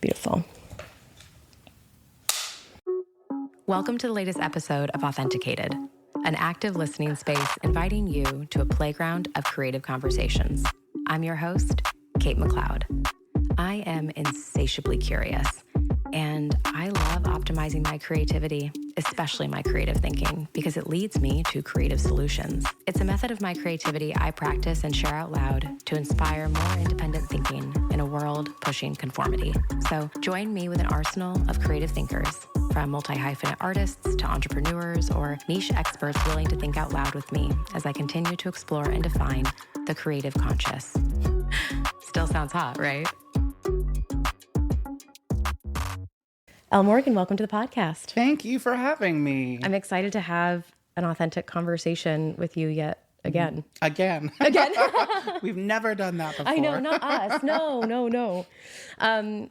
Beautiful. Welcome to the latest episode of Authenticated, an active listening space inviting you to a playground of creative conversations. I'm your host, Kate McLeod. I am insatiably curious, and I love optimizing my creativity, especially my creative thinking, because it leads me to creative solutions. It's a method of my creativity I practice and share out loud to inspire more independent thinking in a world pushing conformity. So join me with an arsenal of creative thinkers, from multi-hyphenate artists to entrepreneurs or niche experts willing to think out loud with me as I continue to explore and define the creative conscious. Still sounds hot, right? Elle Morgan, welcome to the podcast. Thank you for having me. I'm excited to have an authentic conversation with you yet again. Again. We've never done that before. I know, not us. No.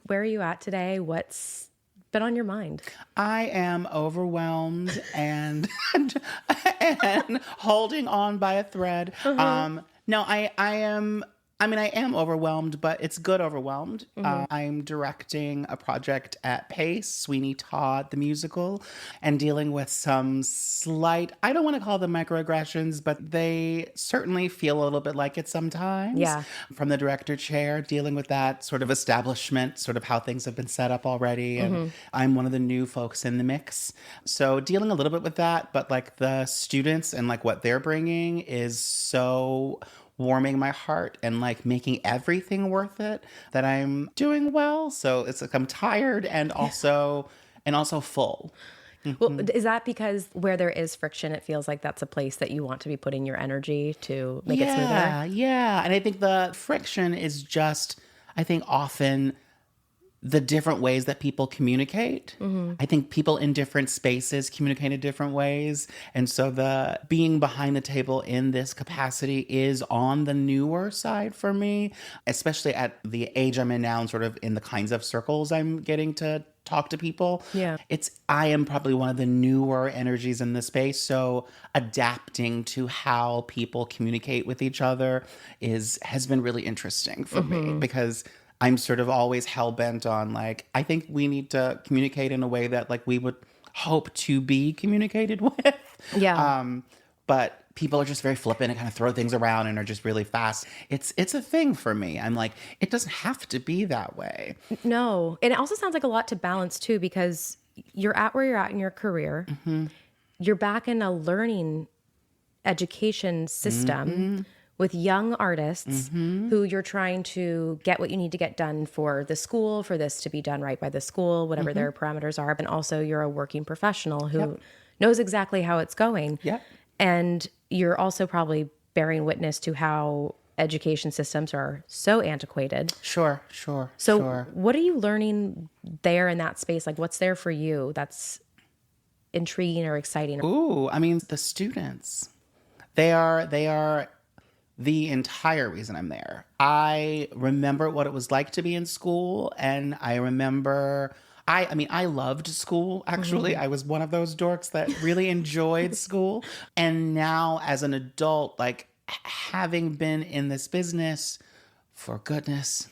Where are you at today? What's been on your mind? I am overwhelmed and holding on by a thread. No, I am overwhelmed, but it's good overwhelmed. I'm directing a project at Pace, Sweeney Todd, the musical, and dealing with some slight, I don't want to call them microaggressions, but they certainly feel a little bit like it sometimes. Yeah. From the director chair, dealing with that sort of establishment, sort of how things have been set up already. And I'm one of the new folks in the mix. So dealing a little bit with that, but like the students and like what they're bringing is so warming my heart and like making everything worth it, that I'm doing well. So it's like I'm tired and also full. Well, is that because where there is friction, it feels like that's a place that you want to be putting your energy to make it smoother? Yeah. And I think the friction is just, I think often the different ways that people communicate. I think people in different spaces communicate in different ways. And so the being behind the table in this capacity is on the newer side for me, especially at the age I'm in now and sort of in the kinds of circles I'm getting to talk to people. Yeah. I am probably one of the newer energies in the space. So adapting to how people communicate with each other has been really interesting for me, because I'm sort of always hell-bent on like, I think we need to communicate in a way that like we would hope to be communicated with. Yeah. But people are just very flippant and kind of throw things around and are just really fast. It's a thing for me. I'm like, it doesn't have to be that way. No. And it also sounds like a lot to balance too, because you're at where you're at in your career. You're back in a learning education system with young artists who you're trying to get what you need to get done for the school, for this to be done right by the school, whatever their parameters are. But also you're a working professional who knows exactly how it's going. And you're also probably bearing witness to how education systems are so antiquated. Sure. So what are you learning there in that space? Like what's there for you that's intriguing or exciting? Ooh, I mean, the students, they are the entire reason I'm there. I remember what it was like to be in school, and I remember I loved school, actually. I was one of those dorks that really enjoyed school. And now as an adult, like having been in this business for goodness,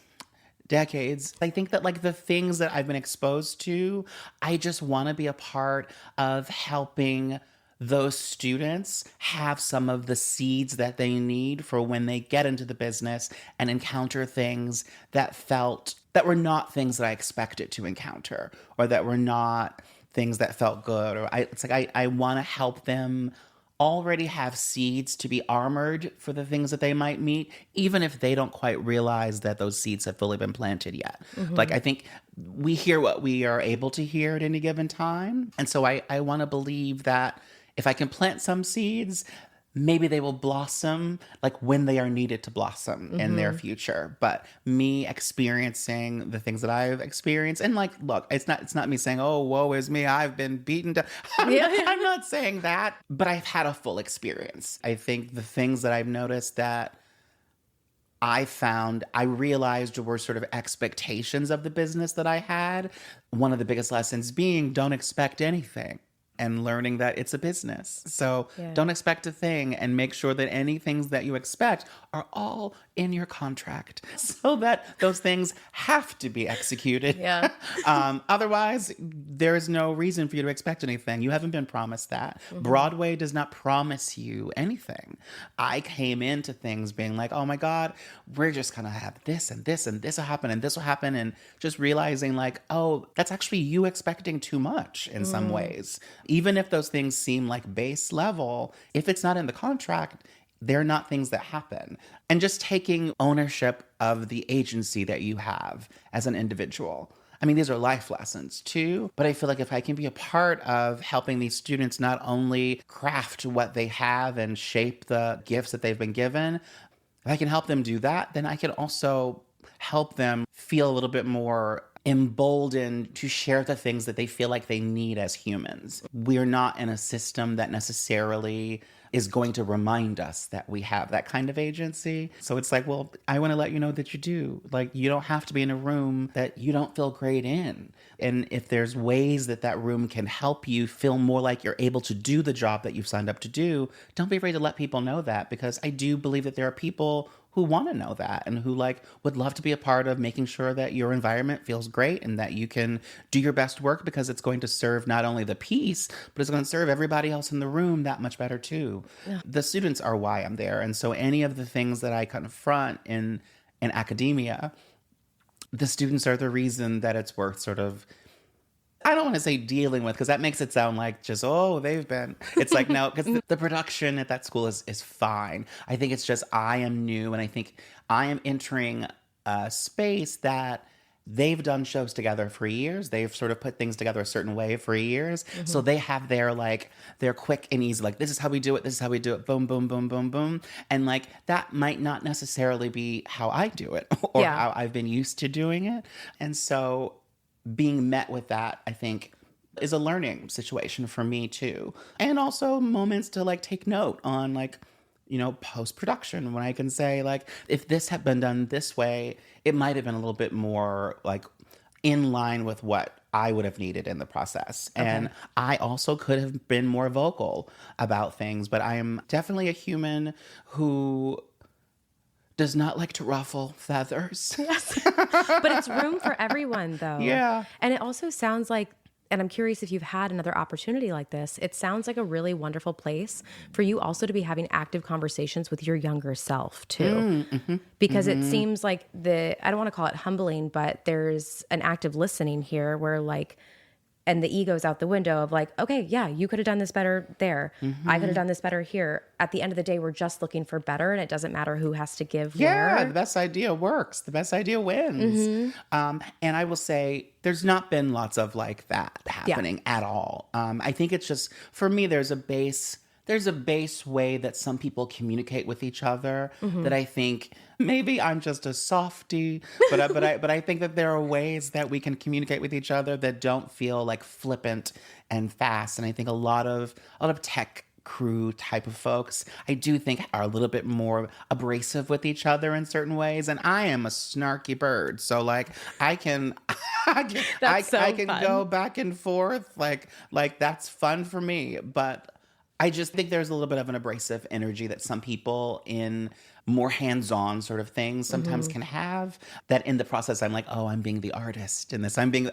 decades, I think that like the things that I've been exposed to, I just want to be a part of helping those students have some of the seeds that they need for when they get into the business and encounter things that were not things that I expected to encounter, or that were not things that felt good. Or I want to help them already have seeds to be armored for the things that they might meet, even if they don't quite realize that those seeds have fully been planted yet. Like, I think we hear what we are able to hear at any given time. And so I want to believe that if I can plant some seeds, maybe they will blossom like when they are needed to blossom in their future. But me experiencing the things that I've experienced, and like, look, it's not me saying, oh, woe is me, I've been beaten down. I'm not saying that, but I've had a full experience. I think the things that I've noticed that I realized were sort of expectations of the business that I had. One of the biggest lessons being, don't expect anything. and learning that it's a business. So don't expect a thing, and make sure that any things that you expect are all in your contract so that those things have to be executed. Yeah. Otherwise, there is no reason for you to expect anything. You haven't been promised that. Broadway does not promise you anything. I came into things being like, oh my God, we're just going to have this and this and this will happen and this will happen. And just realizing like, oh, that's actually you expecting too much in some ways. Even if those things seem like base level, if it's not in the contract, they're not things that happen. And just taking ownership of the agency that you have as an individual. I mean, these are life lessons too, but I feel like if I can be a part of helping these students not only craft what they have and shape the gifts that they've been given, if I can help them do that, then I can also help them feel a little bit more emboldened to share the things that they feel like they need as humans. We're not in a system that necessarily is going to remind us that we have that kind of agency. So it's like, well, I want to let you know that you do. Like, you don't have to be in a room that you don't feel great in. And if there's ways that that room can help you feel more like you're able to do the job that you've signed up to do, don't be afraid to let people know that, because I do believe that there are people who want to know that and who like would love to be a part of making sure that your environment feels great and that you can do your best work, because it's going to serve not only the piece, but it's going to serve everybody else in the room that much better too. Yeah. The students are why I'm there. And so any of the things that I confront in academia, the students are the reason that it's worth sort of, I don't want to say dealing with, because that makes it sound like just, oh, they've been. It's like, no, because the production at that school is fine. I think it's just I am new, and I think I am entering a space that they've done shows together for years. They've sort of put things together a certain way for years. Mm-hmm. So they have their quick and easy, like, this is how we do it. This is how we do it. Boom, boom, boom, boom, boom. And like, that might not necessarily be how I do it or how I've been used to doing it. And so being met with that, I think, is a learning situation for me too. And also moments to like take note on like, you know, post-production, when I can say like, if this had been done this way, it might have been a little bit more like in line with what I would have needed in the process. Okay. And I also could have been more vocal about things, but I am definitely a human who does not like to ruffle feathers. Yes. But it's room for everyone, though. Yeah. And it also sounds like, and I'm curious if you've had another opportunity like this, it sounds like a really wonderful place for you also to be having active conversations with your younger self, too. Mm-hmm. Because it seems like I don't want to call it humbling, but there's an active listening here where like, and the ego's out the window of like, okay, yeah, you could have done this better there. Mm-hmm. I could have done this better here. At the end of the day, we're just looking for better, and it doesn't matter who has to give where. The best idea works. The best idea wins. Mm-hmm. And I will say there's not been lots of like that happening at all. I think it's just, for me, there's a base way that some people communicate with each other that I think maybe I'm just a softie, but I think that there are ways that we can communicate with each other that don't feel like flippant and fast. And I think a lot of tech crew type of folks, I do think, are a little bit more abrasive with each other in certain ways. And I am a snarky bird, so like I can go back and forth, like that's fun for me, but I just think there's a little bit of an abrasive energy that some people in more hands-on sort of things sometimes can have, that in the process I'm like, oh, I'm being the artist in this. I'm being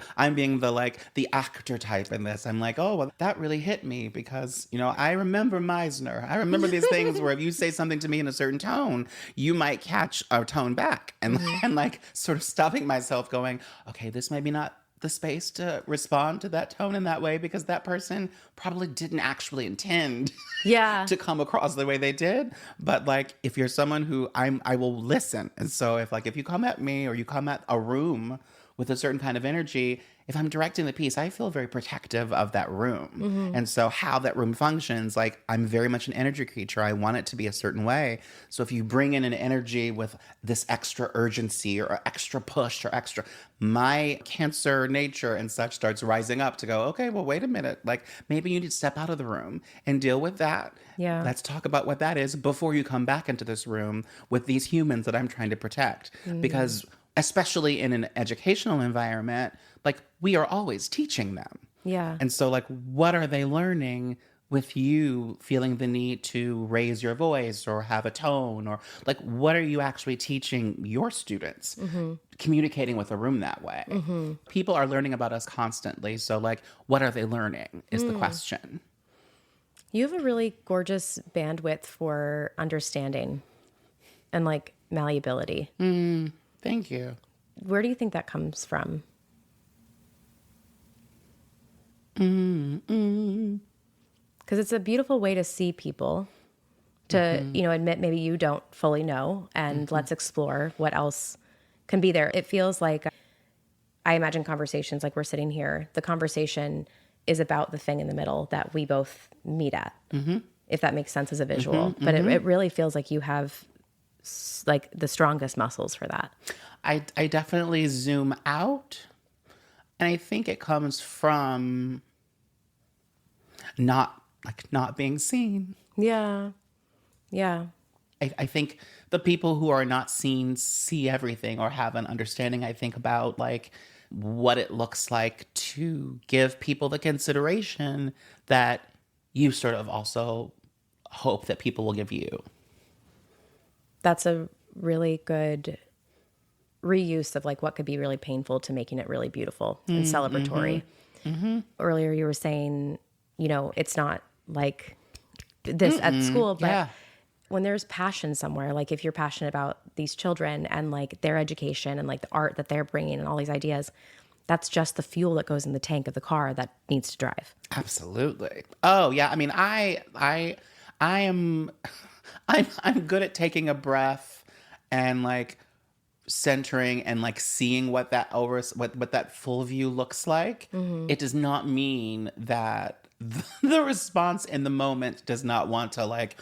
the like the actor type in this. I'm like, oh, well, that really hit me because, you know, I remember Meisner. I remember these things where if you say something to me in a certain tone, you might catch a tone back. And like sort of stopping myself going, okay, this might be not the space to respond to that tone in that way, because that person probably didn't actually intend to come across the way they did. But like, if you're someone who I will listen. And so if you come at me or you come at a room with a certain kind of energy, if I'm directing the piece, I feel very protective of that room. And so how that room functions, like I'm very much an energy creature. I want it to be a certain way. So if you bring in an energy with this extra urgency or extra push or extra, my Cancer nature and such starts rising up to go, okay, well, wait a minute. Like maybe you need to step out of the room and deal with that. Yeah. Let's talk about what that is before you come back into this room with these humans that I'm trying to protect. Because especially in an educational environment, like we are always teaching them. Yeah. And so, like, what are they learning with you feeling the need to raise your voice or have a tone? Or, like, what are you actually teaching your students? Communicating with a room that way. People are learning about us constantly. So, like, what are they learning is the question. You have a really gorgeous bandwidth for understanding and like malleability. Thank you. Where do you think that comes from? Because it's a beautiful way to see people, to, you know, admit maybe you don't fully know, and let's explore what else can be there. It feels like, I imagine conversations like we're sitting here, the conversation is about the thing in the middle that we both meet at, if that makes sense as a visual. But it really feels like you have like the strongest muscles for that. I definitely zoom out. And I think it comes from not being seen. Yeah. Yeah. I think the people who are not seen see everything or have an understanding, I think, about like what it looks like to give people the consideration that you sort of also hope that people will give you. That's a really good reuse of like what could be really painful to making it really beautiful and celebratory. Earlier you were saying, you know, it's not like this at school, but when there's passion somewhere, like if you're passionate about these children and like their education and like the art that they're bringing and all these ideas, that's just the fuel that goes in the tank of the car that needs to drive. Absolutely. Oh yeah. I mean, I'm good at taking a breath and like centering and like seeing what that what that full view looks like. It does not mean that the response in the moment does not want to like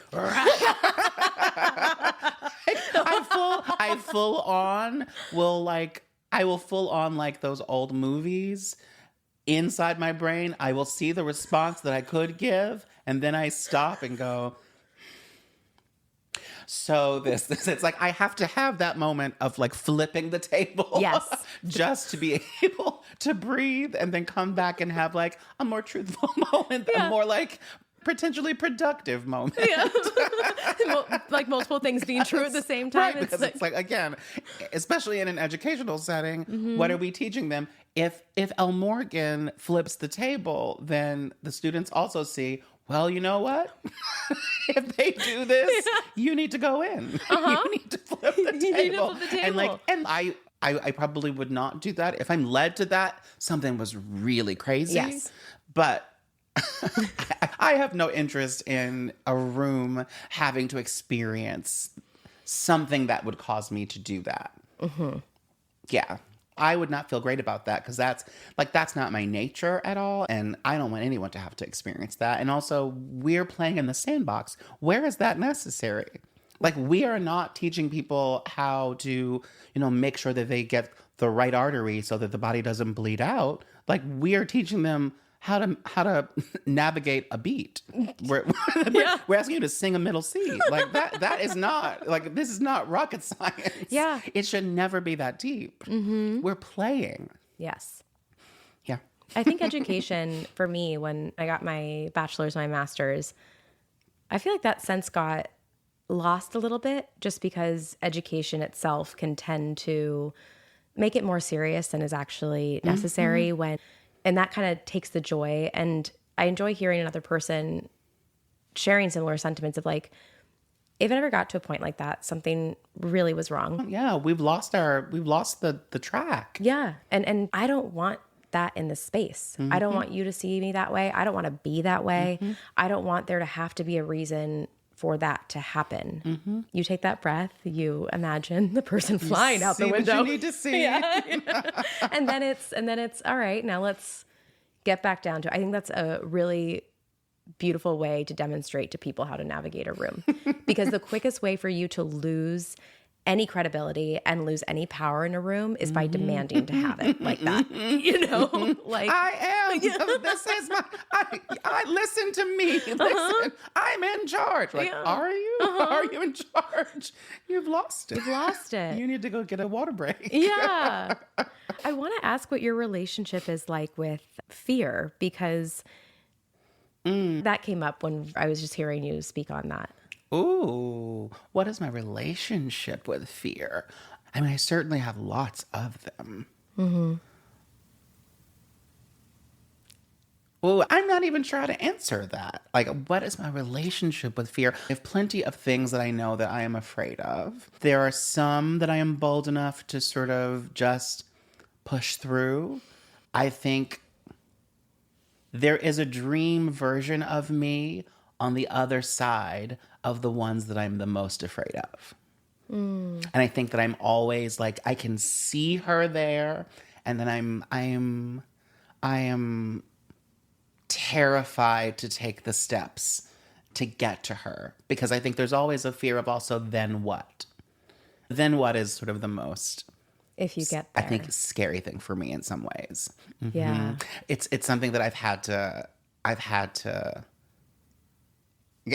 I full on will like I will full on like those old movies inside my brain. I will see the response that I could give, and then I stop and go, so this it's like I have to have that moment of like flipping the table. Yes. Just to be able to breathe and then come back and have like a more truthful moment, a more like potentially productive moment. Yeah. Like multiple things being true at the same time. Right, because it's like, again, especially in an educational setting, what are we teaching them? If El Morgan flips the table, then the students also see, well, you know what? If they do this, you need to go in. You need to flip the table. And I probably would not do that. If I'm led to that, something was really crazy. Yes. But I have no interest in a room having to experience something that would cause me to do that. Yeah. I would not feel great about that because that's not my nature at all. And I don't want anyone to have to experience that. And also, we're playing in the sandbox. Where is that necessary? Like, we are not teaching people how to, you know, make sure that they get the right artery so that the body doesn't bleed out. Like, we are teaching them how to navigate a beat. We're asking you to sing a middle C. Like that is not like, this is not rocket science. Yeah. It should never be that deep. We're playing. Yes. Yeah. I think education for me, when I got my bachelor's, my master's, I feel like that sense got lost a little bit just because education itself can tend to make it more serious than is actually necessary and that kind of takes the joy. And I enjoy hearing another person sharing similar sentiments of like, if it ever got to a point like that, something really was wrong. Yeah, we've lost the track. Yeah. And I don't want that in this space. I don't want you to see me that way. I don't want to be that way. I don't want there to have to be a reason for that to happen. You take that breath, you imagine the person flying out the window. What you need to see. And then it's all right, now let's get back down to, I think that's a really beautiful way to demonstrate to people how to navigate a room. Because the quickest way for you to lose any credibility and lose any power in a room is by demanding to have it like that. Like I am. This is I listen to me. Listen, I'm in charge. Like, are you? Are you in charge? You've lost it. You've lost it. You need to go get a water break. Yeah. I want to ask what your relationship is like with fear, because that came up when I was just hearing you speak on that. Ooh, what is my relationship with fear? I mean, I certainly have lots of them. Well, I'm not even sure how to answer that. Like, what is my relationship with fear? I have plenty of things that I know that I am afraid of. There are some that I am bold enough to sort of just push through. I think there is a dream version of me on the other side of the ones that I'm the most afraid of. And I think that I'm always like, I can see her there, and then I am terrified to take the steps to get to her, because I think there's always a fear of also then what? Then what is sort of the most, If you get there. I think, scary thing for me in some ways. Yeah. It's something that I've had to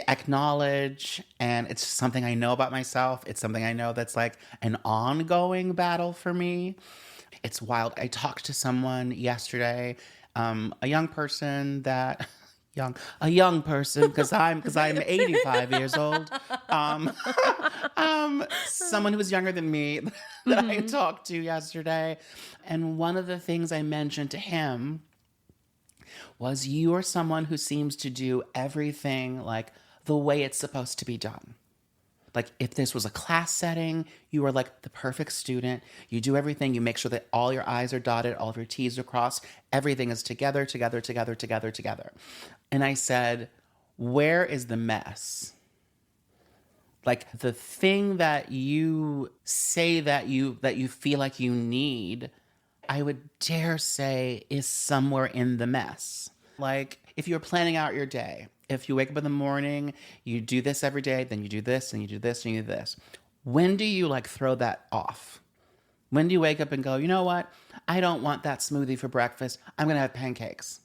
acknowledge, and it's something I know about myself. It's something I know that's like an ongoing battle for me. It's wild. I talked to someone yesterday, a young person that a young person because I'm 85 years old. Someone who was younger than me that I talked to yesterday, and one of the things I mentioned to him was, you are someone who seems to do everything like the way it's supposed to be done. Like, if this was a class setting, you are like the perfect student. You do everything. You make sure that all your I's are dotted, all of your T's are crossed. Everything is together. And I said, where is the mess? Like, the thing that you say that you feel like you need, I would dare say, is somewhere in the mess. Like, if you're planning out your day, if you wake up in the morning, you do this every day, then you do this, and you do this, and you do this. When do you like throw that off? When do you wake up and go, you know what? I don't want that smoothie for breakfast. I'm going to have pancakes.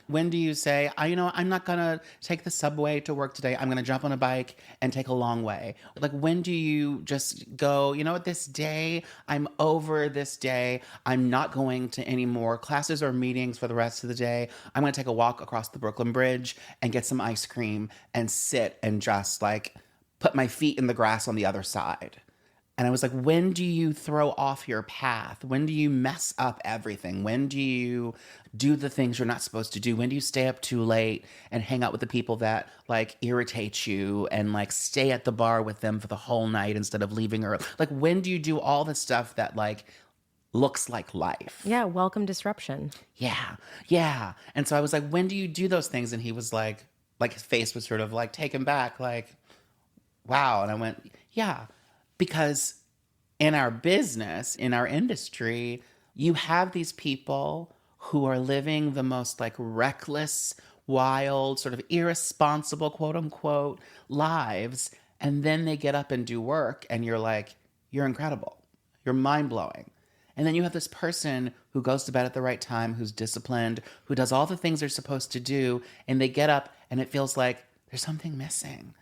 When do you say, I'm not going to take the subway to work today. I'm going to jump on a bike and take a long way. Like, when do you just go, you know what, this day, I'm over this day. I'm not going to any more classes or meetings for the rest of the day. I'm going to take a walk across the Brooklyn Bridge and get some ice cream and sit and just like put my feet in the grass on the other side. And I was like, when do you throw off your path? When do you mess up everything? When do you do the things you're not supposed to do? When do you stay up too late and hang out with the people that like irritate you and like stay at the bar with them for the whole night instead of leaving early? Like, when do you do all the stuff that like looks like life? Yeah. Welcome disruption. Yeah. And so I was like, when do you do those things? And he was like his face was sort of like taken back, like, wow. And I went, yeah. Because in our business, in our industry, you have these people who are living the most like reckless, wild, sort of irresponsible, quote unquote, lives. And then they get up and do work and you're like, you're incredible. You're mind blowing. And then you have this person who goes to bed at the right time, who's disciplined, who does all the things they're supposed to do. And they get up and it feels like there's something missing.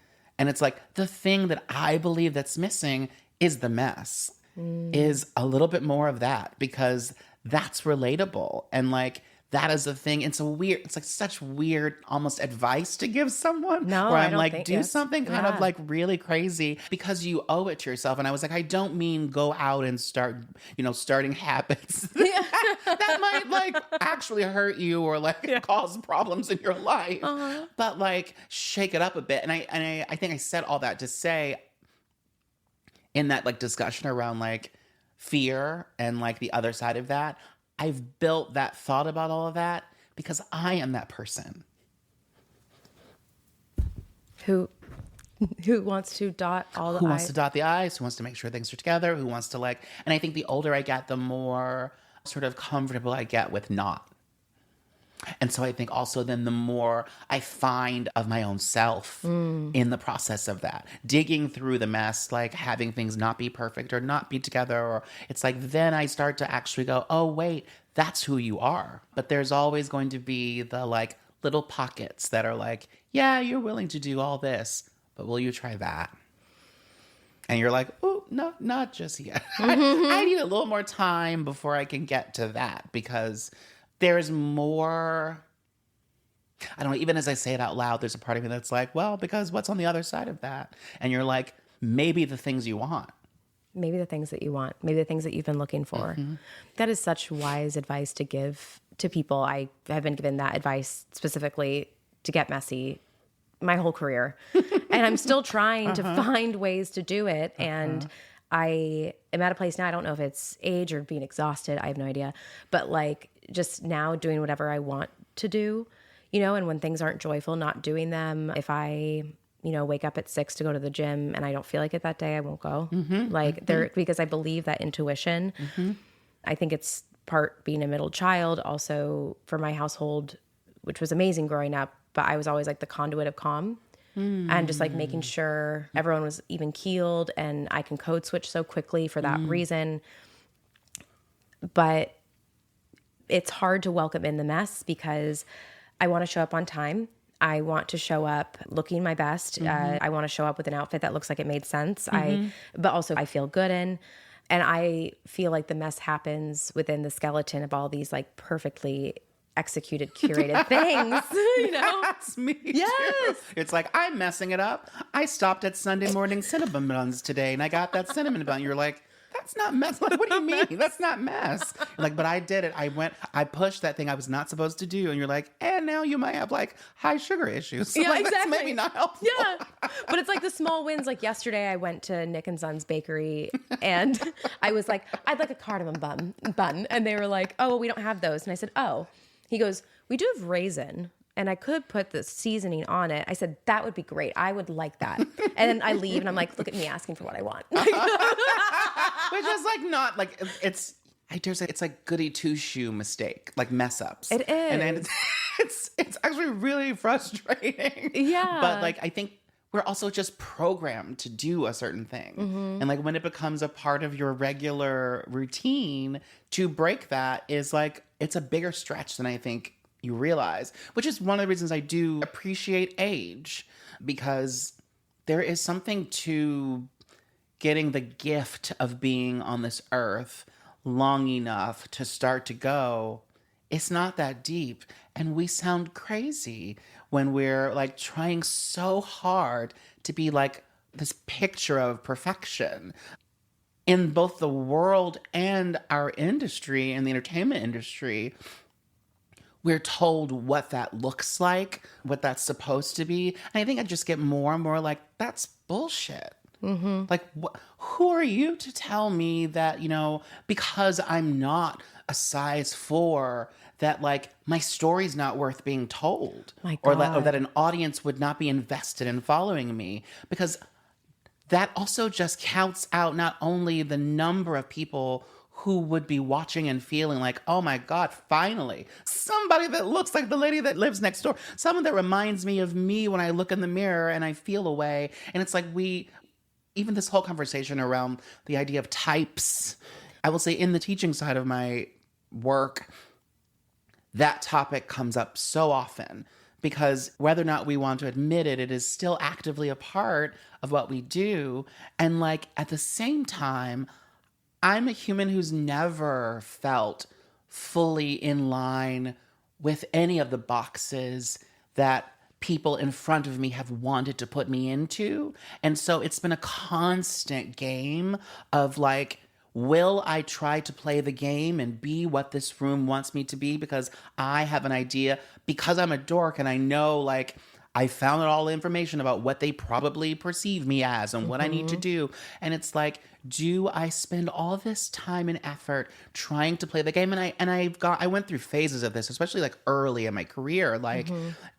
And it's like, the thing that I believe that's missing is the mess, is a little bit more of that, because that's relatable. And like, that is the thing. It's like such weird, almost advice to give someone. No, where I I'm don't like, think do something kind of yeah. like really crazy because you owe it to yourself. And I was like, I don't mean go out and starting habits that might like actually hurt you or like cause problems in your life. But like, shake it up a bit. And I think I said all that to say, in that like discussion around like fear and like the other side of that, I've built that thought about all of that because I am that person Who wants to dot all the who I's? wants to dot the I's, who wants to make sure things are together, who wants to like, and I think the older I get, the more sort of comfortable I get with not. And so I think also then the more I find of my own self in the process of that, digging through the mess, like having things not be perfect or not be together, or it's like then I start to actually go, oh, wait, that's who you are. But there's always going to be the like little pockets that are like, yeah, you're willing to do all this, but will you try that? And you're like, oh, no, not just yet. I need a little more time before I can get to that, because there's more. I don't know, even as I say it out loud, there's a part of me that's like, well, because what's on the other side of that? And you're like, maybe the things you want. Maybe the things that you want, maybe the things that you've been looking for. That is such wise advice to give to people. I have been given that advice specifically to get messy my whole career. And I'm still trying to find ways to do it. And I am at a place now, I don't know if it's age or being exhausted, I have no idea. But like just now doing whatever I want to do, you know, and when things aren't joyful, not doing them. If I, you know, wake up at 6 to go to the gym and I don't feel like it that day, I won't go. Because I believe that intuition. I think it's part being a middle child, also for my household, which was amazing growing up, but I was always like the conduit of calm. And just like making sure everyone was even keeled, and I can code switch so quickly for that reason. But it's hard to welcome in the mess because I want to show up on time. I want to show up looking my best. I want to show up with an outfit that looks like it made sense. But also I feel good in. And I feel like the mess happens within the skeleton of all these like perfectly executed, curated things, you know? That's me Yes. too. It's like, I'm messing it up. I stopped at Sunday morning cinnamon buns today and I got that cinnamon bun. You're like, that's not mess. Like, what do you mean? That's not mess. You're like, but I did it. I pushed that thing I was not supposed to do. And you're like, and now you might have like high sugar issues. So Yeah, like, exactly. That's maybe not helpful. Yeah. But it's like the small wins. Like yesterday I went to Nick and Son's bakery and I was like, I'd like a cardamom bun. And they were like, oh, well, we don't have those. And I said, oh. He goes, we do have raisin, and I could put the seasoning on it. I said, that would be great. I would like that. And then I leave, and I'm like, look at me asking for what I want. Which is like not like it's. It's like goody two shoe mistake, like mess ups. It is, and it's actually really frustrating. Yeah, but like I think we're also just programmed to do a certain thing, and like when it becomes a part of your regular routine, to break that is like it's a bigger stretch than I think you realize. Which is one of the reasons I do appreciate age, because there is something to getting the gift of being on this earth long enough to start to go, it's not that deep. And we sound crazy when we're like trying so hard to be like this picture of perfection. In both the world and our industry, and the entertainment industry, we're told what that looks like, what that's supposed to be. And I think I just get more and more like, that's bullshit. Like, who are you to tell me that, you know, because I'm not a size 4, that like my story's not worth being told, or that an audience would not be invested in following me? Because that also just counts out not only the number of people who would be watching and feeling like, oh my God, finally, somebody that looks like the lady that lives next door, someone that reminds me of me when I look in the mirror and I feel a way. And it's like even this whole conversation around the idea of types, I will say in the teaching side of my work, that topic comes up so often, because whether or not we want to admit it, it is still actively a part of what we do. And like at the same time, I'm a human who's never felt fully in line with any of the boxes that people in front of me have wanted to put me into. And so it's been a constant game of like, will I try to play the game and be what this room wants me to be because I have an idea, because I'm a dork and I know like I found out all the information about what they probably perceive me as and what I need to do. And it's like, do I spend all this time and effort trying to play the game? And I went through phases of this, especially like early in my career. Like,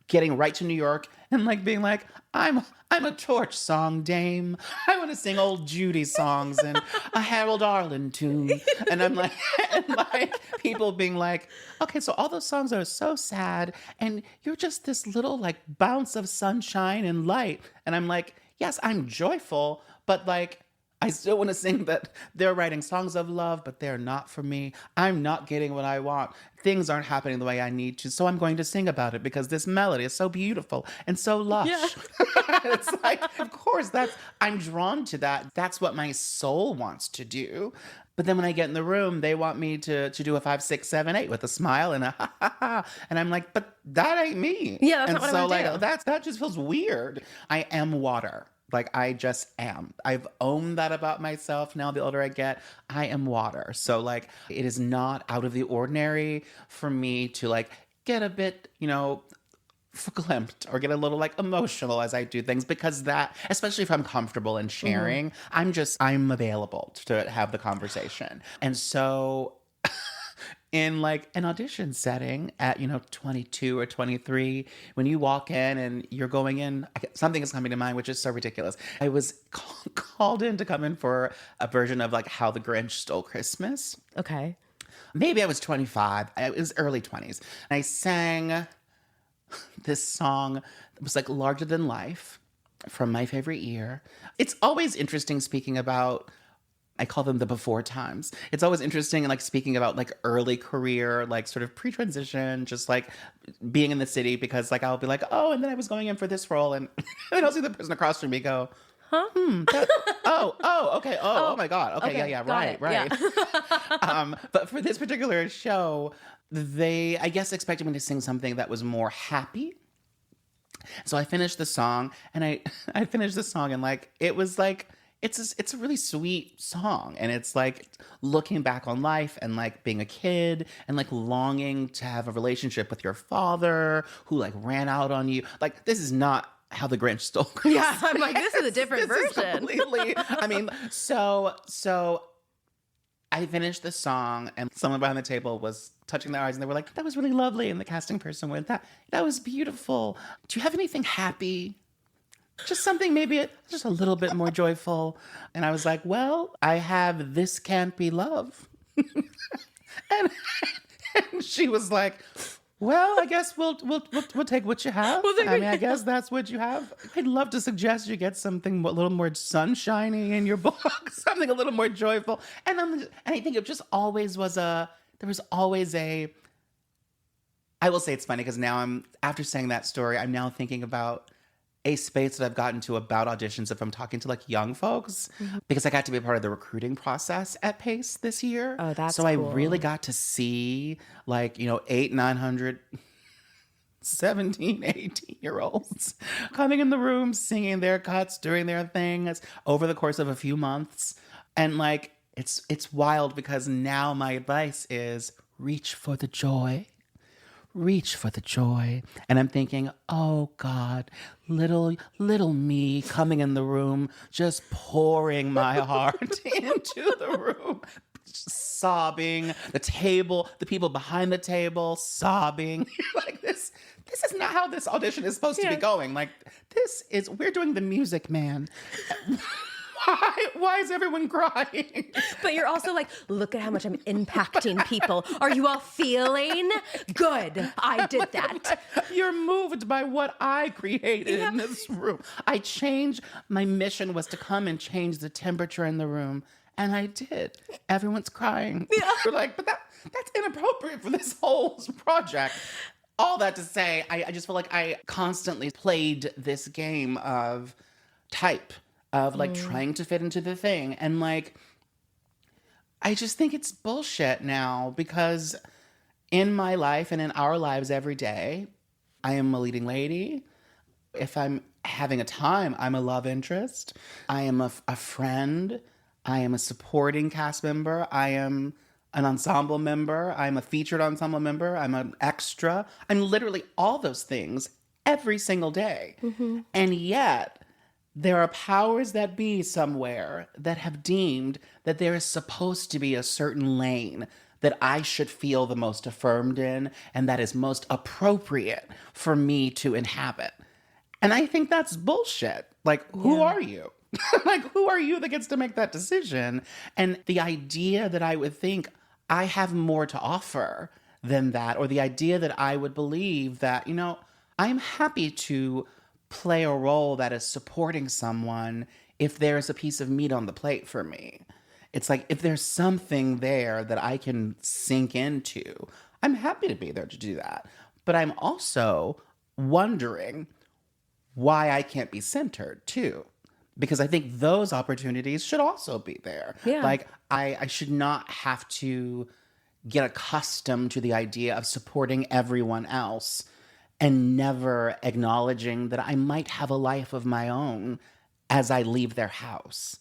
getting right to New York and like being like, I'm a torch song dame. I want to sing old Judy songs and a Harold Arlen tune. And I'm like, and like people being like, okay, so all those songs are so sad and you're just this little like bounce of sunshine and light. And I'm like, yes, I'm joyful, but like, I still want to sing that they're writing songs of love, but they're not for me. I'm not getting what I want. Things aren't happening the way I need to. So I'm going to sing about it because this melody is so beautiful and so lush. Yeah. It's like, of course, I'm drawn to that. That's what my soul wants to do. But then when I get in the room, they want me to do a 5, 6, 7, 8 with a smile and a ha ha ha. And I'm like, but that ain't me. Yeah, that's not what I'm like, do. That just feels weird. I am water. Like, I just am. I've owned that about myself now the older I get. I am water. So, like, it is not out of the ordinary for me to, like, get a bit, verklempt or get a little, like, emotional as I do things because that, especially if I'm comfortable in sharing, I'm available to have the conversation. And so in like an audition setting at 22 or 23, when you walk in and you're going in, something is coming to mind which is so ridiculous. I was called in to come in for a version of like How the Grinch Stole Christmas. Okay. Maybe I was 25. It was early 20s. And I sang this song that was like larger than life from My Favorite Year. It's always interesting speaking about, I call them the before times. It's always interesting and like speaking about like early career, like sort of pre-transition, just like being in the city because like I'll be like, oh, and then I was going in for this role and then I'll see the person across from me go, huh? Okay. Oh my God. Okay. Yeah. Right. Yeah. But for this particular show, they, I guess, expected me to sing something that was more happy. So I finished the song and I finished the song and like, it was like, it's a really sweet song. And it's like looking back on life and like being a kid and like longing to have a relationship with your father who like ran out on you. Like, this is not How the Grinch Stole Christmas. Yeah, I'm like, this is a different version. Completely. I mean, so I finished the song and someone behind the table was touching their eyes and they were like, that was really lovely. And the casting person went, that was beautiful. Do you have anything happy? Just something maybe just a little bit more joyful. And I was like, well, I have This Can't Be Love. and she was like, well, I guess we'll take what you have. I guess that's what you have. I'd love to suggest you get something a little more sunshiny in your book, something a little more joyful. And I think it just always was there was always I will say it's funny because now after saying that story, I'm now thinking about a space that I've gotten to about auditions if I'm talking to like young folks, because I got to be a part of the recruiting process at Pace this year. Oh, that's so cool. I really got to see like, 800, 900, 17, 18-year-olds coming in the room, singing their cuts, doing their things over the course of a few months. And like, it's wild because now my advice is reach for the joy. Reach for the joy. And I'm thinking, oh God, little me coming in the room, just pouring my heart into the room, sobbing, the people behind the table sobbing. Like this is not how this audition is supposed to be going. Like we're doing The Music Man. Why is everyone crying? But you're also like, look at how much I'm impacting people. Are you all feeling good? I did that. You're moved by what I created in this room. My mission was to come and change the temperature in the room. And I did. Everyone's crying. Yeah. We're like, but that's inappropriate for this whole project. All that to say, I just feel like I constantly played this game of type. Of like trying to fit into the thing. And like, I just think it's bullshit now because in my life and in our lives every day, I am a leading lady. If I'm having a time, I'm a love interest. I am a friend. I am a supporting cast member. I am an ensemble member. I'm a featured ensemble member. I'm an extra. I'm literally all those things every single day. Mm-hmm. And yet, there are powers that be somewhere that have deemed that there is supposed to be a certain lane that I should feel the most affirmed in and that is most appropriate for me to inhabit. And I think that's bullshit. Like, who are you? Like, who are you that gets to make that decision? And the idea that I would think I have more to offer than that, or the idea that I would believe that, you know, I'm happy to play a role that is supporting someone if there's a piece of meat on the plate for me. It's like, if there's something there that I can sink into, I'm happy to be there to do that. But I'm also wondering why I can't be centered too. Because I think those opportunities should also be there. Yeah. Like, I should not have to get accustomed to the idea of supporting everyone else and never acknowledging that I might have a life of my own as I leave their house.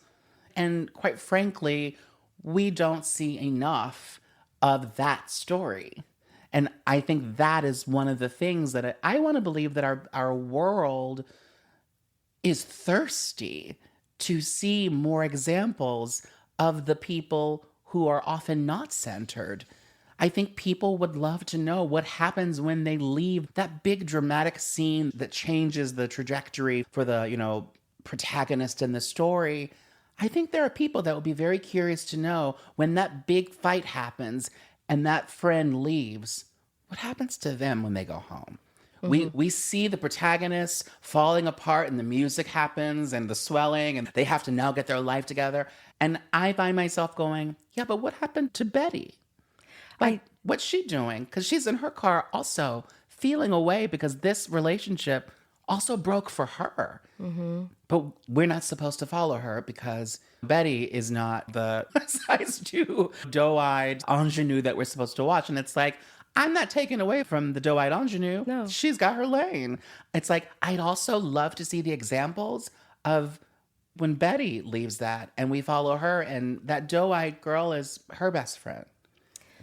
And quite frankly, we don't see enough of that story. And I think that is one of the things that I want to believe that our world is thirsty to see more examples of the people who are often not centered. I think people would love to know what happens when they leave that big dramatic scene that changes the trajectory for the, you know, protagonist in the story. I think there are people that will be very curious to know when that big fight happens and that friend leaves, what happens to them when they go home? We see the protagonists falling apart and the music happens and the swelling and they have to now get their life together. And I find myself going, yeah, but what happened to Betty? Like, what's she doing? Because she's in her car also feeling away because this relationship also broke for her. But we're not supposed to follow her because Betty is not the size 2 doe-eyed ingenue that we're supposed to watch. And it's like, I'm not taken away from the doe-eyed ingenue. No. She's got her lane. It's like, I'd also love to see the examples of when Betty leaves that and we follow her and that doe-eyed girl is her best friend.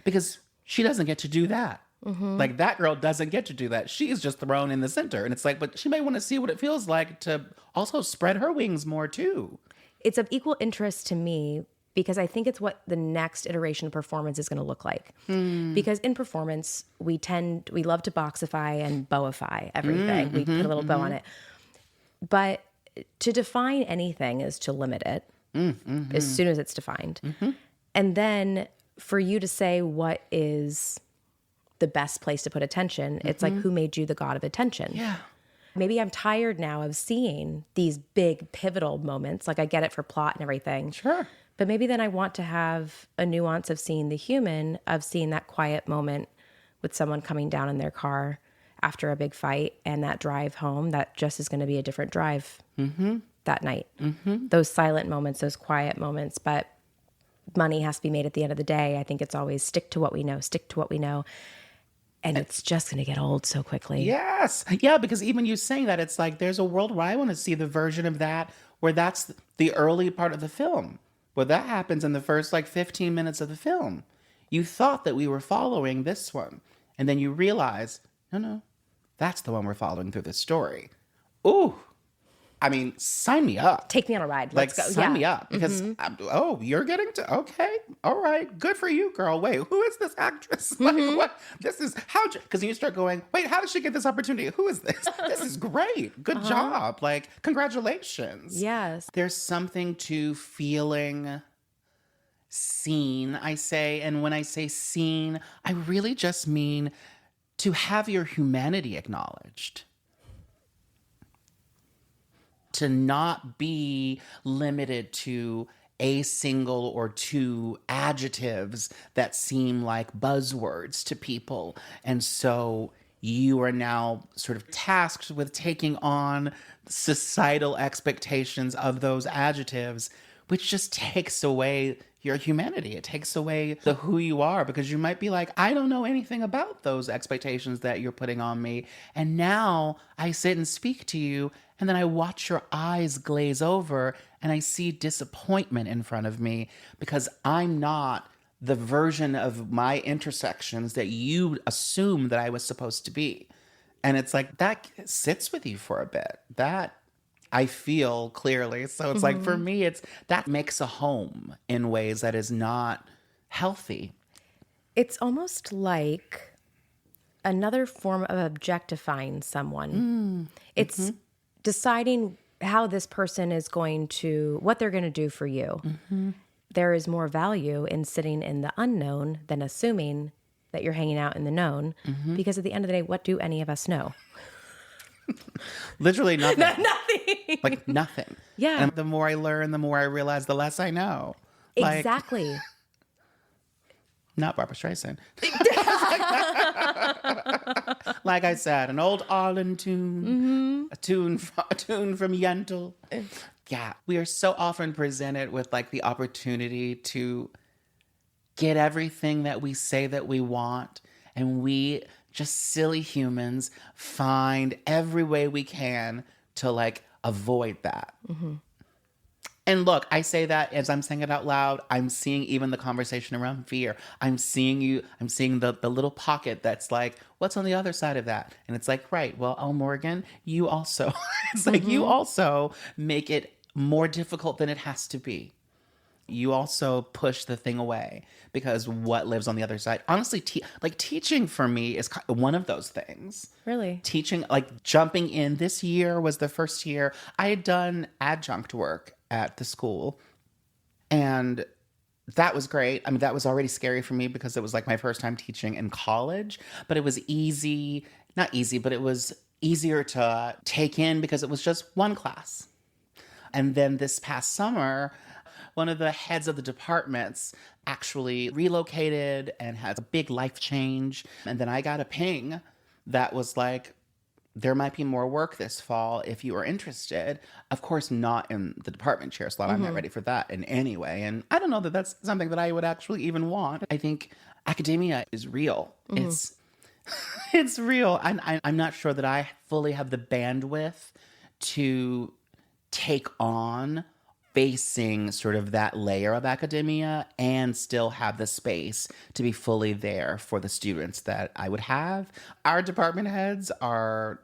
Because she doesn't get to do that. Like, that girl doesn't get to do that. She's just thrown in the center. And it's like, but she may want to see what it feels like to also spread her wings more too. It's of equal interest to me because I think it's what the next iteration of performance is going to look like. Because in performance, we love to boxify and bowify everything. We put a little bow on it. But to define anything is to limit it as soon as it's defined. And then for you to say what is the best place to put attention, it's like, who made you the god of attention? Yeah. Maybe I'm tired now of seeing these big pivotal moments. Like, I get it for plot and everything. Sure. But maybe then I want to have a nuance of seeing the human, of seeing that quiet moment with someone coming down in their car after a big fight and that drive home, that just is going to be a different drive that night. Those silent moments, those quiet moments. But money has to be made at the end of the day. I think it's always stick to what we know, stick to what we know. And it's just going to get old so quickly. Yes. Yeah, because even you saying that, it's like, there's a world where I want to see the version of that where that's the early part of the film, where that happens in the first, like, 15 minutes of the film. You thought that we were following this one, and then you realize, no, that's the one we're following through this story. Ooh. I mean, sign me up. Take me on a ride. Let's go. Sign me up. Because, you're getting to, okay, all right, good for you, girl. Wait, who is this actress? Like, what? This is, because you start going, wait, how did she get this opportunity? Who is this? This is great. Good job. Like, congratulations. Yes. There's something to feeling seen, I say. And when I say seen, I really just mean to have your humanity acknowledged. To not be limited to a single or two adjectives that seem like buzzwords to people. And so you are now sort of tasked with taking on societal expectations of those adjectives, which just takes away your humanity. It takes away the who you are, because you might be like, I don't know anything about those expectations that you're putting on me. And now I sit and speak to you, and then I watch your eyes glaze over and I see disappointment in front of me because I'm not the version of my intersections that you assumed that I was supposed to be. And it's like, that sits with you for a bit. That I feel clearly. So it's like, for me, that makes a home in ways that is not healthy. It's almost like another form of objectifying someone. It's deciding how this person is going to, what they're going to do for you. There is more value in sitting in the unknown than assuming that you're hanging out in the known, because at the end of the day, what do any of us know? Literally nothing. Nothing. Like nothing. Yeah. And the more I learn, the more I realize, the less I know. Like, Exactly. not Barbara Streisand. Like I said, an old Arlen tune, a tune from Yentl. Yeah, we are so often presented with like the opportunity to get everything that we say that we want, and we, just silly humans, find every way we can to like avoid that. And look, I say that as I'm saying it out loud, I'm seeing even the conversation around fear. I'm seeing the little pocket that's like, what's on the other side of that? And it's like, right, well, El Morgan, you also, it's like you also make it more difficult than it has to be. You also push the thing away because what lives on the other side? Honestly, teaching for me is one of those things. Really? Teaching, like jumping in. This year was the first year I had done adjunct work at the school. And that was great. I mean, that was already scary for me because it was like my first time teaching in college. But it was not easy, but it was easier to take in because it was just one class. And then this past summer, one of the heads of the departments actually relocated and had a big life change. And then I got a ping that was like, there might be more work this fall if you are interested. Of course, not in the department chair slot. I'm not ready for that in any way. And I don't know that that's something that I would actually even want. I think academia is real. It's real. I'm not sure that I fully have the bandwidth to take on facing sort of that layer of academia and still have the space to be fully there for the students that I would have. Our department heads are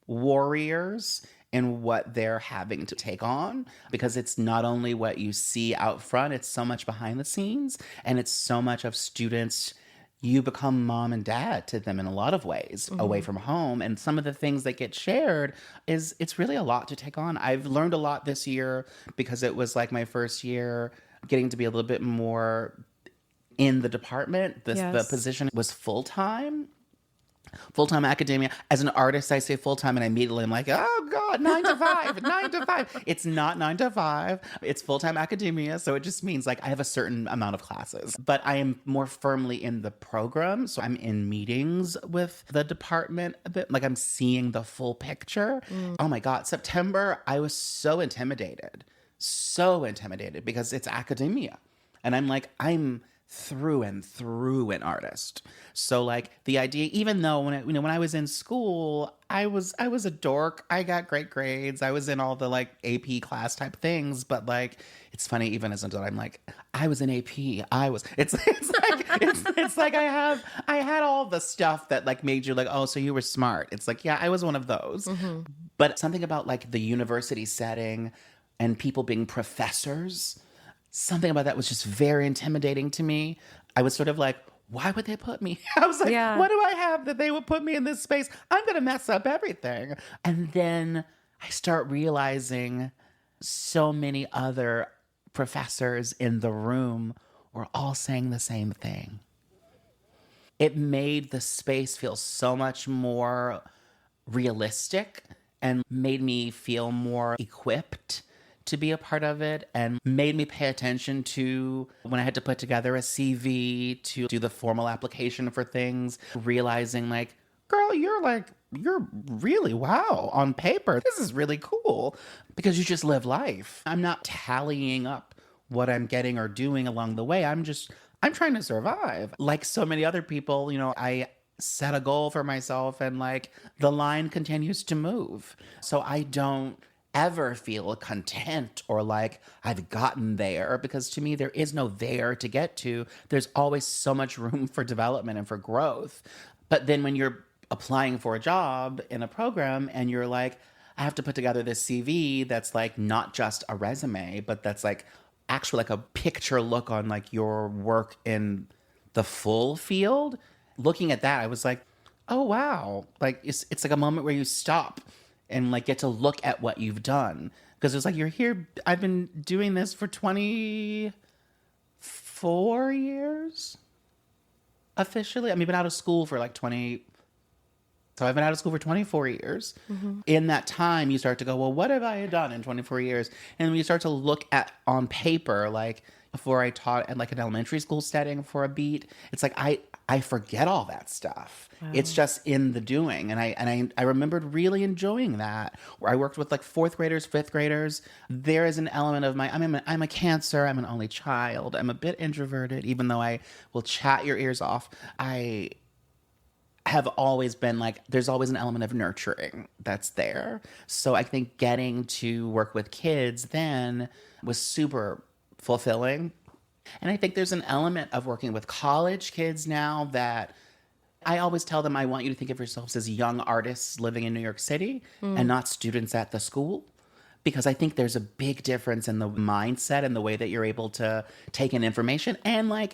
warriors in what they're having to take on, because it's not only what you see out front, it's so much behind the scenes, and it's so much of students. You become mom and dad to them in a lot of ways away from home. And some of the things that get shared it's really a lot to take on. I've learned a lot this year because it was like my first year getting to be a little bit more in the department. The position was full-time academia. As an artist, I say full-time and I immediately am like, oh God, 9 to 5, 9 to 5. It's not 9 to 5. It's full-time academia. So it just means like I have a certain amount of classes, but I am more firmly in the program. So I'm in meetings with the department a bit, like I'm seeing the full picture. Oh my God, September, I was so intimidated because it's academia. And I'm like, I'm through and through an artist. So like the idea, even though when I was in school, I was a dork. I got great grades. I was in all the like AP class type things, but like it's funny, even as an adult, I'm like, I was in AP. It's like I had all the stuff that like made you like, oh, so you were smart. It's like, yeah, I was one of those. But something about like the university setting and people being professors, something about that was just very intimidating to me. I was sort of like, why would they put me? I was like, what do I have that they would put me in this space? I'm going to mess up everything. And then I start realizing so many other professors in the room were all saying the same thing. It made the space feel so much more realistic and made me feel more equipped to be a part of it, and made me pay attention to when I had to put together a CV to do the formal application for things, realizing like, girl, you're really, wow, on paper, this is really cool, because you just live life. I'm not tallying up what I'm getting or doing along the way. I'm trying to survive. Like so many other people, I set a goal for myself and like the line continues to move. So I don't ever feel content or like I've gotten there, because to me there is no there to get to. There's always so much room for development and for growth. But then when you're applying for a job in a program and you're like, I have to put together this CV that's like not just a resume, but that's like actually like a picture look on like your work in the full field, looking at that, I was like, oh, wow. Like, it's like a moment where you stop and like get to look at what you've done. Because it's like, you're here. I've been doing this for 24 years officially. I mean, I've been out of school for like 20. So I've been out of school for 24 years. In that time, you start to go, well, what have I done in 24 years? And when you start to look at on paper, like before I taught at like an elementary school setting for a beat, it's like I forget all that stuff. Wow. It's just in the doing. And I remembered really enjoying that, where I worked with like fourth graders, fifth graders. There is an element of I'm a Cancer. I'm an only child. I'm a bit introverted, even though I will chat your ears off. I have always been like, there's always an element of nurturing that's there. So I think getting to work with kids then was super fulfilling. And I think there's an element of working with college kids now that I always tell them, I want you to think of yourselves as young artists living in New York City and not students at the school. Because I think there's a big difference in the mindset and the way that you're able to take in information. And like,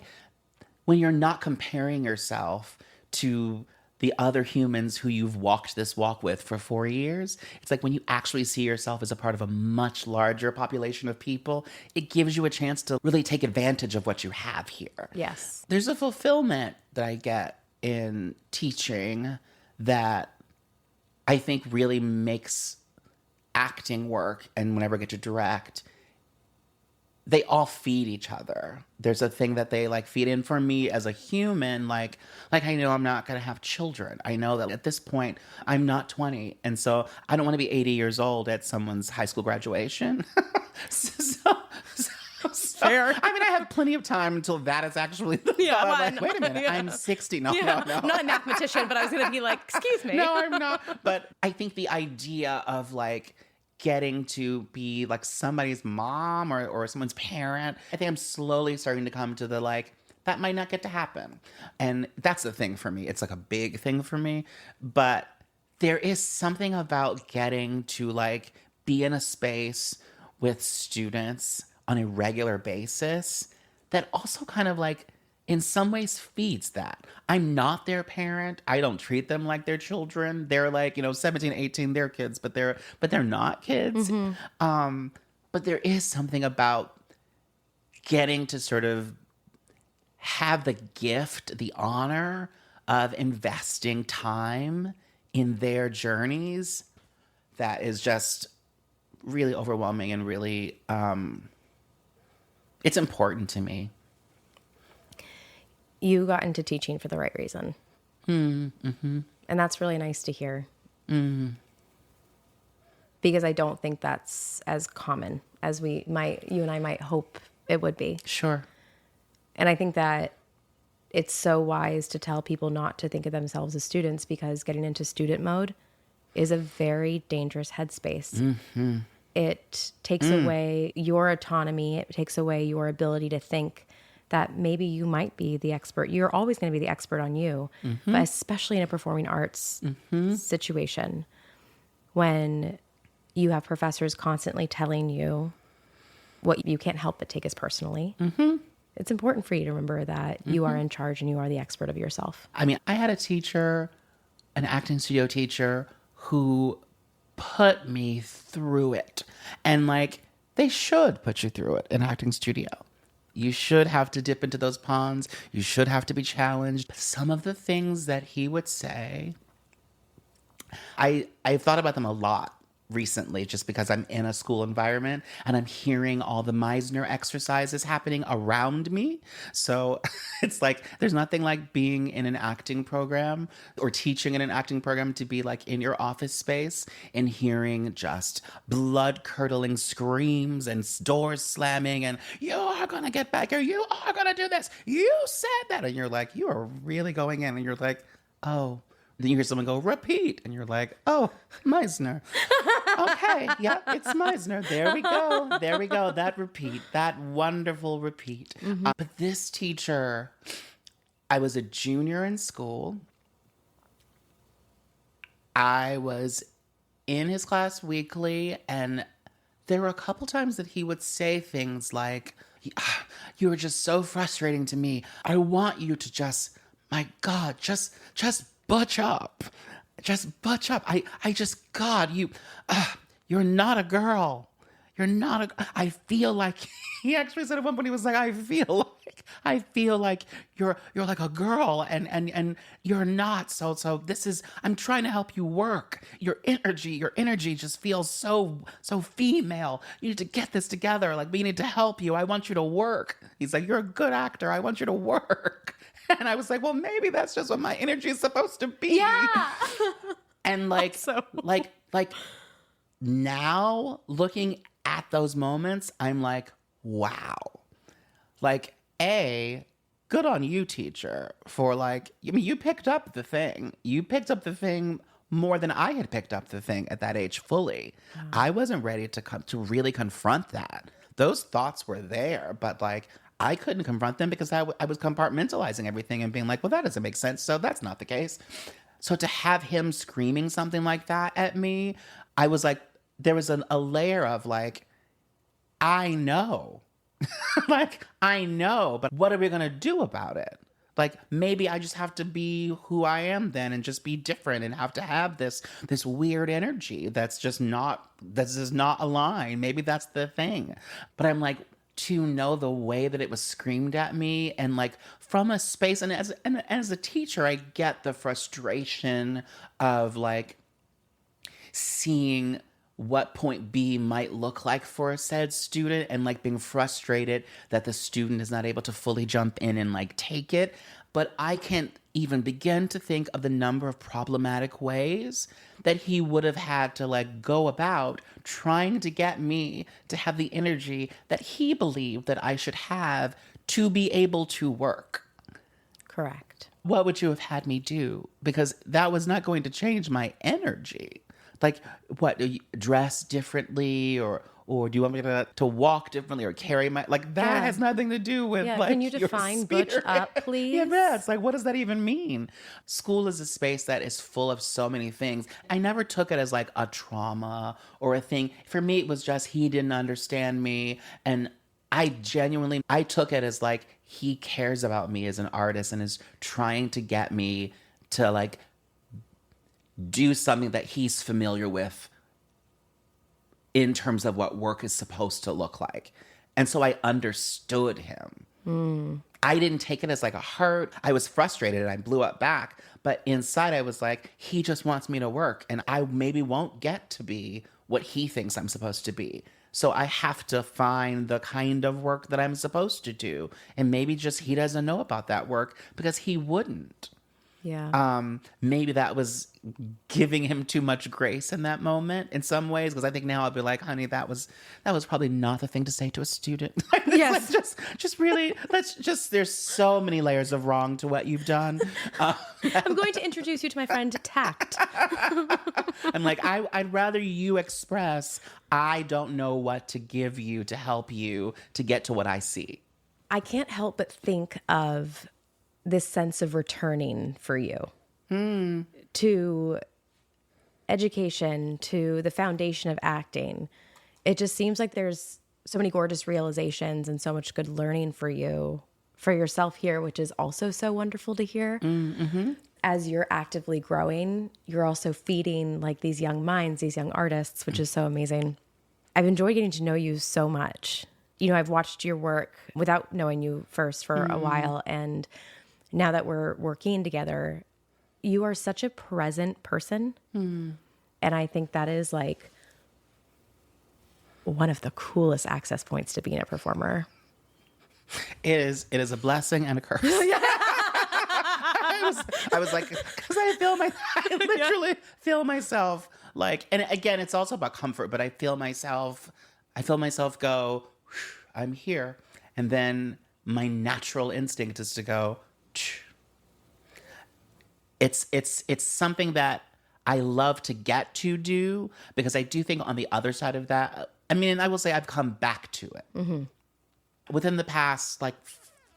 when you're not comparing yourself to the other humans who you've walked this walk with for 4 years, it's like when you actually see yourself as a part of a much larger population of people, it gives you a chance to really take advantage of what you have here. Yes. There's a fulfillment that I get in teaching that I think really makes acting work, and whenever I get to direct, they all feed each other. There's a thing that they like feed in for me as a human. Like I know I'm not going to have children. I know that at this point I'm not 20. And so I don't want to be 80 years old at someone's high school graduation. so fair. I mean, I have plenty of time until that is actually the thought. Like, wait a minute, I'm 60. No. I'm not a mathematician, but I was going to be like, excuse me. No, I'm not. But I think the idea of like getting to be like somebody's mom or someone's parent, I think I'm slowly starting to come to the like, that might not get to happen. And that's the thing for me. It's like a big thing for me. But there is something about getting to like be in a space with students on a regular basis that also kind of like in some ways feeds that. I'm not their parent. I don't treat them like their children. They're like, 17, 18, they're kids, but they're not kids. But there is something about getting to sort of have the gift, the honor of investing time in their journeys that is just really overwhelming and really, it's important to me. You got into teaching for the right reason. Mm-hmm. And that's really nice to hear. Mm. Because I don't think that's as common as you and I might hope it would be. Sure. And I think that it's so wise to tell people not to think of themselves as students, because getting into student mode is a very dangerous headspace. Mm-hmm. It takes away your autonomy. It takes away your ability to think that maybe you might be the expert. You're always going to be the expert on you, but especially in a performing arts situation, when you have professors constantly telling you what you can't help but take as personally. It's important for you to remember that you are in charge and you are the expert of yourself. I mean, I had a teacher, an acting studio teacher, who put me through it. And like, they should put you through it in acting studio. You should have to dip into those ponds. You should have to be challenged. Some of the things that he would say, I've thought about them a lot recently, just because I'm in a school environment and I'm hearing all the Meisner exercises happening around me. So it's like, there's nothing like being in an acting program or teaching in an acting program to be like in your office space and hearing just blood-curdling screams and doors slamming and, you are going to get back here. You are going to do this. You said that. And you're like, you are really going in. And you're like, oh. Then you hear someone go, repeat. And you're like, oh, Meisner. Okay, yeah, it's Meisner. There we go. There we go. That repeat, that wonderful repeat. But this teacher, I was a junior in school. I was in his class weekly, and there were a couple times that he would say things like, you're just so frustrating to me. I want you to just, my God, just butch up. Just butch up. I just, God, you're not a girl. You're not I feel like, he actually said at one point, he was like, I feel like you're like a girl and you're not. So I'm trying to help you work. Your energy just feels so female. You need to get this together. Like, we need to help you. I want you to work. He's like, you're a good actor. I want you to work. And I was like, well, maybe that's just what my energy is supposed to be. Yeah. And like, like now looking at those moments, I'm like, wow. Like, good on you, teacher, for like, I mean, you picked up the thing. You picked up the thing more than I had picked up the thing at that age fully. Oh. I wasn't ready to really confront that. Those thoughts were there, but like, I couldn't confront them because I was compartmentalizing everything and being like, well, that doesn't make sense. So that's not the case. So to have him screaming something like that at me, I was like, there was a layer of like, I know. Like, I know, but what are we going to do about it? Like, maybe I just have to be who I am then and just be different and have to have this weird energy that's just not aligned. Maybe that's the thing. But I'm like, to know the way that it was screamed at me and like from a space, and as a teacher, I get the frustration of like seeing what point B might look like for a said student and like being frustrated that the student is not able to fully jump in and like take it. But I can't even begin to think of the number of problematic ways that he would have had to like go about trying to get me to have the energy that he believed that I should have to be able to work. Correct. What would you have had me do? Because that was not going to change my energy. Like, what, dress differently or do you want me to walk differently or carry my, like, that has nothing to do with, like, can you define butch up, please? Yeah, it's like, what does that even mean? School is a space that is full of so many things. I never took it as, like, a trauma or a thing. For me, it was just he didn't understand me. And I took it as, like, he cares about me as an artist and is trying to get me to, like, do something that he's familiar with in terms of what work is supposed to look like. And so I understood him. I didn't take it as like a hurt. I was frustrated and I blew up back. But inside I was like, he just wants me to work and I maybe won't get to be what he thinks I'm supposed to be. So I have to find the kind of work that I'm supposed to do. And maybe just he doesn't know about that work because he wouldn't. Yeah. Maybe that was giving him too much grace in that moment in some ways, because I think now I'll be like, honey, that was probably not the thing to say to a student. Yes. just really, there's so many layers of wrong to what you've done. I'm going to introduce you to my friend Tact. I'm like, I'd rather you express, I don't know what to give you to help you to get to what I see. I can't help but think of this sense of returning for you to education, to the foundation of acting. It just seems like there's so many gorgeous realizations and so much good learning for you, for yourself here, which is also so wonderful to hear. Mm-hmm. As you're actively growing, you're also feeding like these young minds, these young artists, which is so amazing. I've enjoyed getting to know you so much. You know, I've watched your work without knowing you first for a while, and now that we're working together, you are such a present person. And I think that is like one of the coolest access points to being a performer. It is a blessing and a curse. I was like, because I literally feel myself like, and again, it's also about comfort, but I feel myself go, I'm here. And then my natural instinct is to go, it's something that I love to get to do, because I do think on the other side of that, I mean, and I will say I've come back to it. Mm-hmm. Within the past, like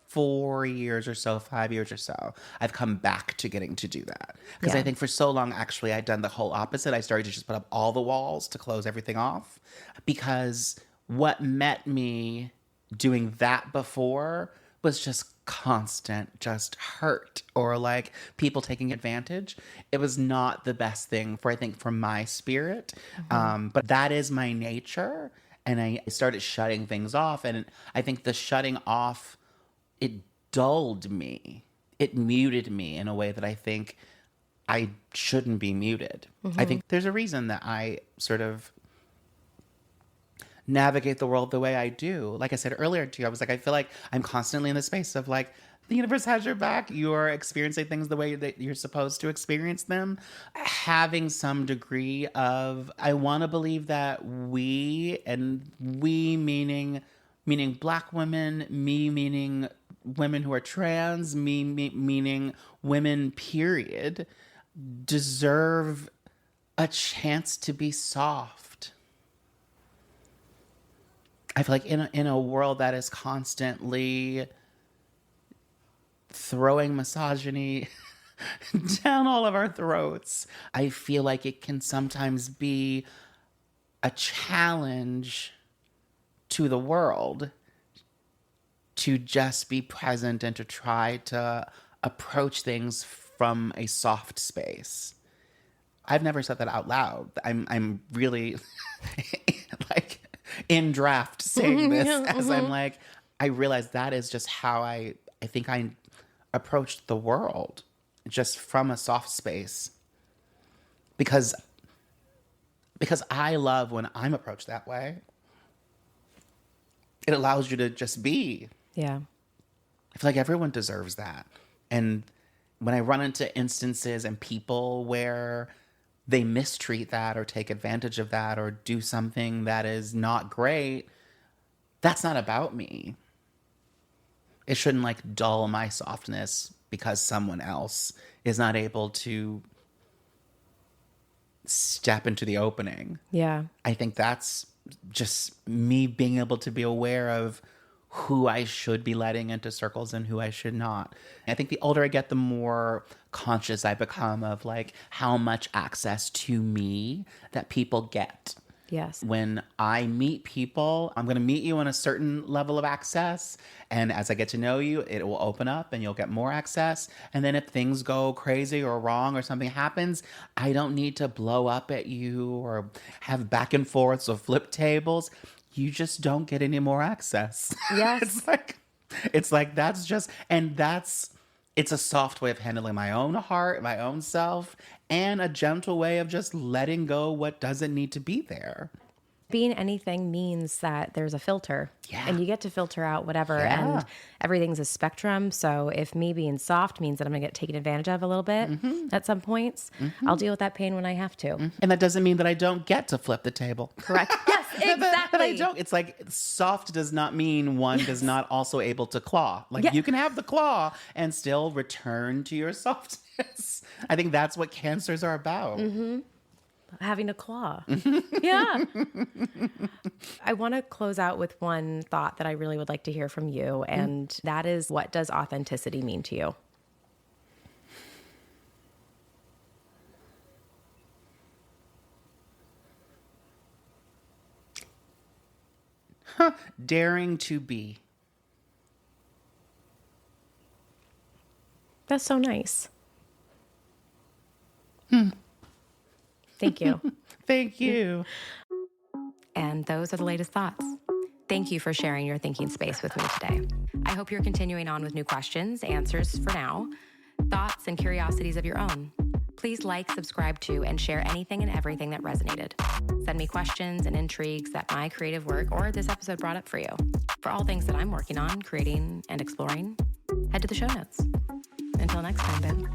4 years or so, 5 years or so, I've come back to getting to do that. Because I think for so long, actually, I'd done the whole opposite. I started to just put up all the walls to close everything off. Because what met me doing that before was just constant, just hurt or like people taking advantage. It was not the best thing for, I think, for my spirit. But that is my nature. And I started shutting things off. And I think the shutting off, it dulled me. It muted me in a way that I think I shouldn't be muted. I think there's a reason that I sort of navigate the world the way I do. Like I said earlier to you, I was like, I feel like I'm constantly in the space of like, the universe has your back. You're experiencing things the way that you're supposed to experience them. Having some degree of, I want to believe that we, and we meaning Black women, me meaning women who are trans, meaning women, period, deserve a chance to be soft. I feel like in a world that is constantly throwing misogyny down all of our throats, I feel like it can sometimes be a challenge to the world to just be present and to try to approach things from a soft space. I've never said that out loud. I'm really like in draft saying this as I'm like, I realize that is just how I think I approached the world, just from a soft space. Because I love when I'm approached that way. It allows you to just be. Yeah. I feel like everyone deserves that. And when I run into instances and people where they mistreat that or take advantage of that or do something that is not great, that's not about me. It shouldn't like dull my softness because someone else is not able to step into the opening. Yeah. I think that's just me being able to be aware of who I should be letting into circles and who I should not. I think the older I get, the more conscious I become of like how much access to me that people get. Yes. When I meet people, I'm going to meet you on a certain level of access. And as I get to know you, it will open up and you'll get more access. And then if things go crazy or wrong or something happens, I don't need to blow up at you or have back and forths or flip tables. You just don't get any more access. Yes. it's like that's just, and it's a soft way of handling my own heart, my own self, and a gentle way of just letting go what doesn't need to be there. Being anything means that there's a filter. Yeah. And you get to filter out whatever. Yeah. And everything's a spectrum. So if me being soft means that I'm going to get taken advantage of a little bit at some points, I'll deal with that pain when I have to. And that doesn't mean that I don't get to flip the table. Correct. Yes, exactly. But I don't. It's like soft does not mean one is not also able to claw. Like you can have the claw and still return to your softness. I think that's what cancers are about. Having a claw. Yeah. I want to close out with one thought that I really would like to hear from you. And that is, what does authenticity mean to you? Daring to be. That's so nice. Thank you. Thank you. And those are the latest thoughts. Thank you for sharing your thinking space with me today. I hope you're continuing on with new questions, answers for now, thoughts, and curiosities of your own. Please like, subscribe to, and share anything and everything that resonated. Send me questions and intrigues that my creative work or this episode brought up for you. For all things that I'm working on, creating, and exploring, head to the show notes. Until next time, babe.